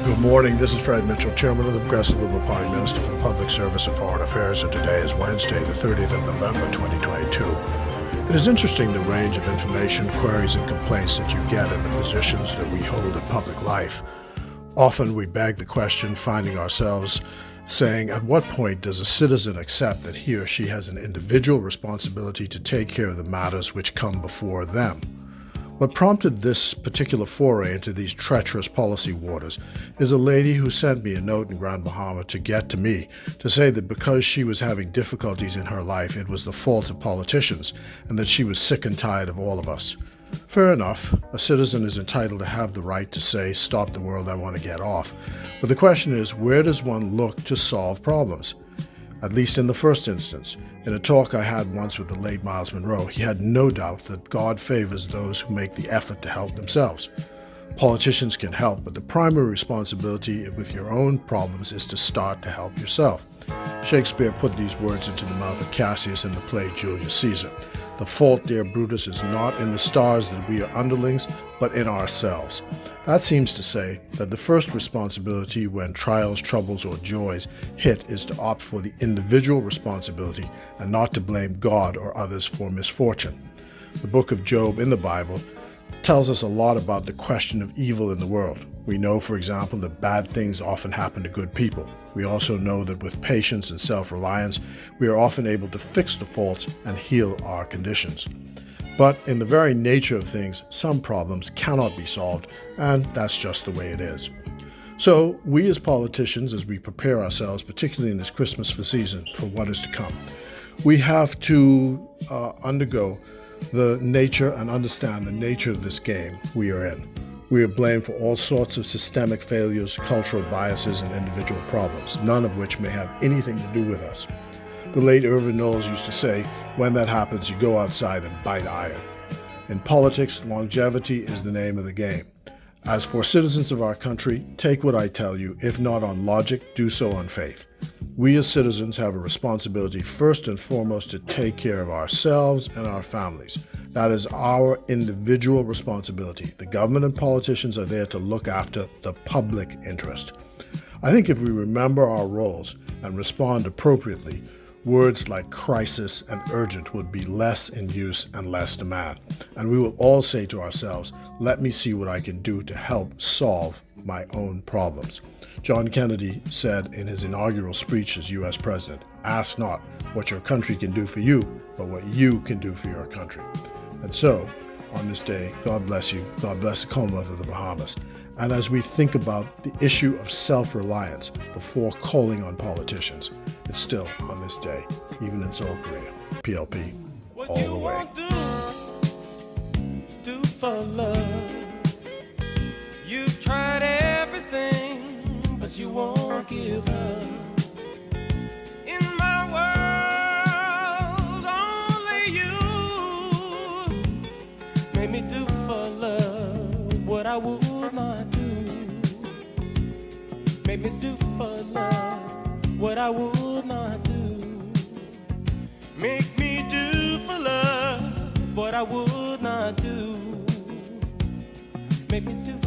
Good morning. This is Fred Mitchell, Chairman of the Progressive Liberal Party, Minister for the Public Service and Foreign Affairs, and today is Wednesday, the 30th of November, 2022. It is interesting the range of information, queries, and complaints that you get in the positions that we hold in public life. Often we beg the question, finding ourselves saying, at what point does a citizen accept that he or she has an individual responsibility to take care of the matters which come before them? What prompted this particular foray into these treacherous policy waters is a lady who sent me a note in Grand Bahama to get to me to say that because she was having difficulties in her life, it was the fault of politicians and that she was sick and tired of all of us. Fair enough, a citizen is entitled to have the right to say, stop the world, I want to get off. But the question is, where does one look to solve problems? At least in the first instance. In a talk I had once with the late Miles Monroe, he had no doubt that God favors those who make the effort to help themselves. Politicians can help, but the primary responsibility with your own problems is to start to help yourself. Shakespeare put these words into the mouth of Cassius in the play Julius Caesar. The fault, dear Brutus, is not in the stars that we are underlings, but in ourselves. That seems to say that the first responsibility when trials, troubles, or joys hit is to opt for the individual responsibility and not to blame God or others for misfortune. The book of Job in the Bible tells us a lot about the question of evil in the world. We know, for example, that bad things often happen to good people. We also know that with patience and self-reliance, we are often able to fix the faults and heal our conditions. But in the very nature of things, some problems cannot be solved, and that's just the way it is. So we as politicians, as we prepare ourselves, particularly in this Christmas season, for what is to come, we have to undergo the nature and understand the nature of this game we are in. We are blamed for all sorts of systemic failures, cultural biases, and individual problems, none of which may have anything to do with us. The late Irvin Knowles used to say, when that happens, you go outside and bite iron. In politics, longevity is the name of the game. As for citizens of our country, take what I tell you, if not on logic, do so on faith. We as citizens have a responsibility first and foremost to take care of ourselves and our families. That is our individual responsibility. The government and politicians are there to look after the public interest. I think if we remember our roles and respond appropriately, words like crisis and urgent would be less in use and less demand. And we will all say to ourselves, let me see what I can do to help solve my own problems. John Kennedy said in his inaugural speech as U.S. President, ask not what your country can do for you, but what you can do for your country. And so, on this day, God bless you. God bless the Commonwealth of the Bahamas. And as we think about the issue of self-reliance before calling on politicians, it's still on this day, even in Seoul, Korea. PLP, all the way. Do for love. You've tried everything, but you won't give up. In my world, only you made me do for love what I would not do. Made me do for love what I would not do. Make me do for love what I would not do. Make me do